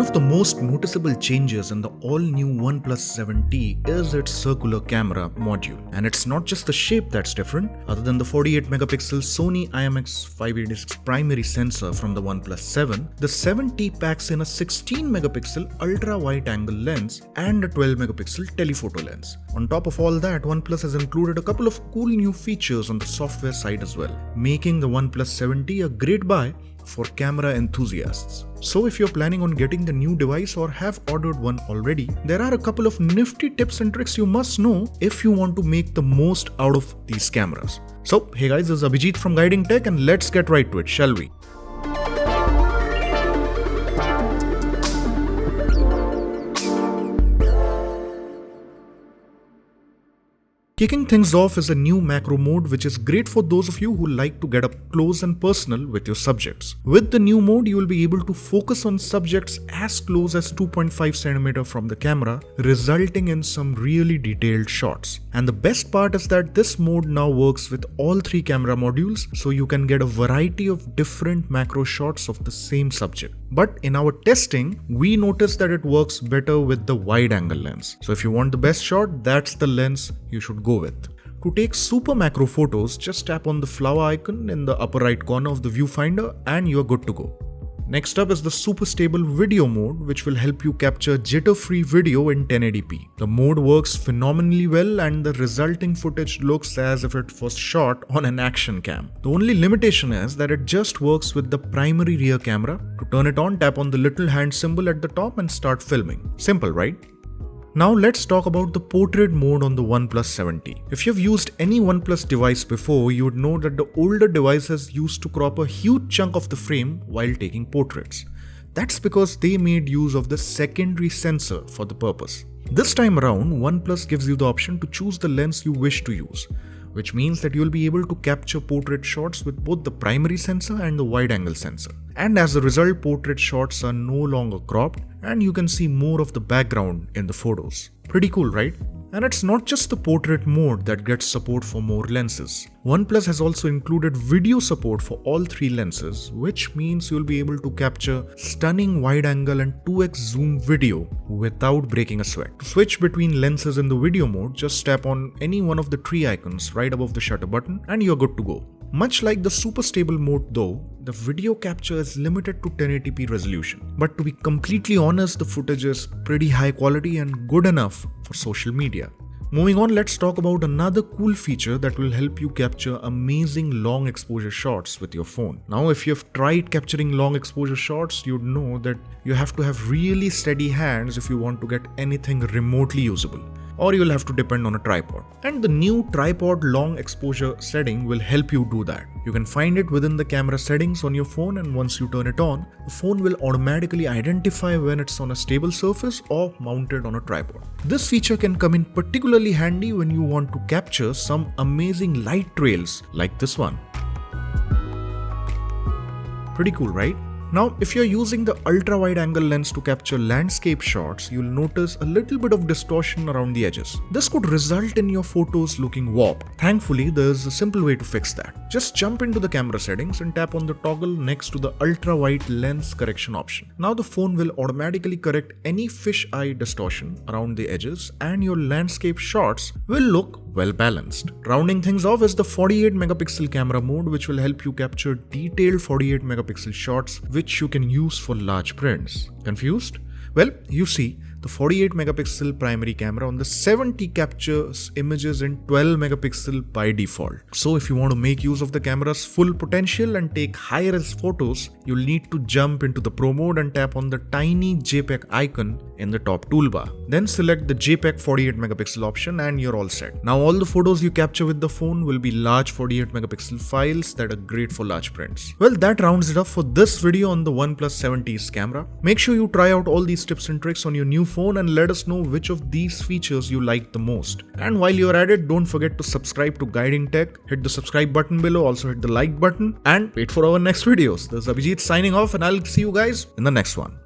One of the most noticeable changes in the all-new OnePlus 7T is its circular camera module. And it's not just the shape that's different. Other than the 48-megapixel Sony IMX586 primary sensor from the OnePlus 7, the 7T packs in a 16-megapixel ultra-wide-angle lens and a 12-megapixel telephoto lens. On top of all that, OnePlus has included a couple of cool new features on the software side as well, making the OnePlus 7T a great buy for camera enthusiasts. So if you're planning on getting the new device or have ordered one already, there are a couple of nifty tips and tricks you must know if you want to make the most out of these cameras. So hey guys, this is Abhijit from Guiding Tech and let's get right to it, shall we? Kicking things off is a new macro mode which is great for those of you who like to get up close and personal with your subjects. With the new mode, you will be able to focus on subjects as close as 2.5 cm from the camera, resulting in some really detailed shots. And the best part is that this mode now works with all three camera modules, so you can get a variety of different macro shots of the same subject. But in our testing, we noticed that it works better with the wide angle lens. So if you want the best shot, that's the lens you should go with. To take super macro photos, just tap on the flower icon in the upper right corner of the viewfinder and you're good to go. Next up is the super stable video mode, which will help you capture jitter-free video in 1080p. The mode works phenomenally well and the resulting footage looks as if it was shot on an action cam. The only limitation is that it just works with the primary rear camera. To turn it on, tap on the little hand symbol at the top and start filming. Simple, right? Now let's talk about the portrait mode on the OnePlus 7T. If you've used any OnePlus device before, you would know that the older devices used to crop a huge chunk of the frame while taking portraits. That's because they made use of the secondary sensor for the purpose. This time around, OnePlus gives you the option to choose the lens you wish to use, which means that you'll be able to capture portrait shots with both the primary sensor and the wide-angle sensor. And as a result, portrait shots are no longer cropped and you can see more of the background in the photos. Pretty cool, right? And it's not just the portrait mode that gets support for more lenses. OnePlus has also included video support for all three lenses, which means you'll be able to capture stunning wide-angle and 2x zoom video without breaking a sweat. To switch between lenses in the video mode, just tap on any one of the three icons right above the shutter button and you're good to go. Much like the super stable mode though, the video capture is limited to 1080p resolution. But to be completely honest, the footage is pretty high quality and good enough for social media. Moving on, let's talk about another cool feature that will help you capture amazing long exposure shots with your phone. Now, if you've tried capturing long exposure shots, you'd know that you have to have really steady hands if you want to get anything remotely usable, or you'll have to depend on a tripod. And the new tripod long exposure setting will help you do that. You can find it within the camera settings on your phone, and once you turn it on, the phone will automatically identify when it's on a stable surface or mounted on a tripod. This feature can come in particularly handy when you want to capture some amazing light trails like this one. Pretty cool, right? Now, if you're using the ultra-wide angle lens to capture landscape shots, you'll notice a little bit of distortion around the edges. This could result in your photos looking warped. Thankfully, there's a simple way to fix that. Just jump into the camera settings and tap on the toggle next to the ultra-wide lens correction option. Now the phone will automatically correct any fisheye distortion around the edges and your landscape shots will look well balanced. Rounding things off is the 48-megapixel camera mode, which will help you capture detailed 48-megapixel shots which you can use for large prints. Confused? Well, you see, the 48-megapixel primary camera on the 7T captures images in 12 megapixel by default. So if you want to make use of the camera's full potential and take high-res photos, you'll need to jump into the Pro mode and tap on the tiny JPEG icon in the top toolbar. Then select the JPEG 48-megapixel option and you're all set. Now all the photos you capture with the phone will be large 48-megapixel files that are great for large prints. Well, that rounds it up for this video on the OnePlus 7T's camera. Make sure you try out all these tips and tricks on your new phone and let us know which of these features you like the most. And while you're at it, don't forget to subscribe to Guiding Tech, hit the subscribe button below, also hit the like button, and wait for our next videos. This is Abhijit signing off, and I'll see you guys in the next one.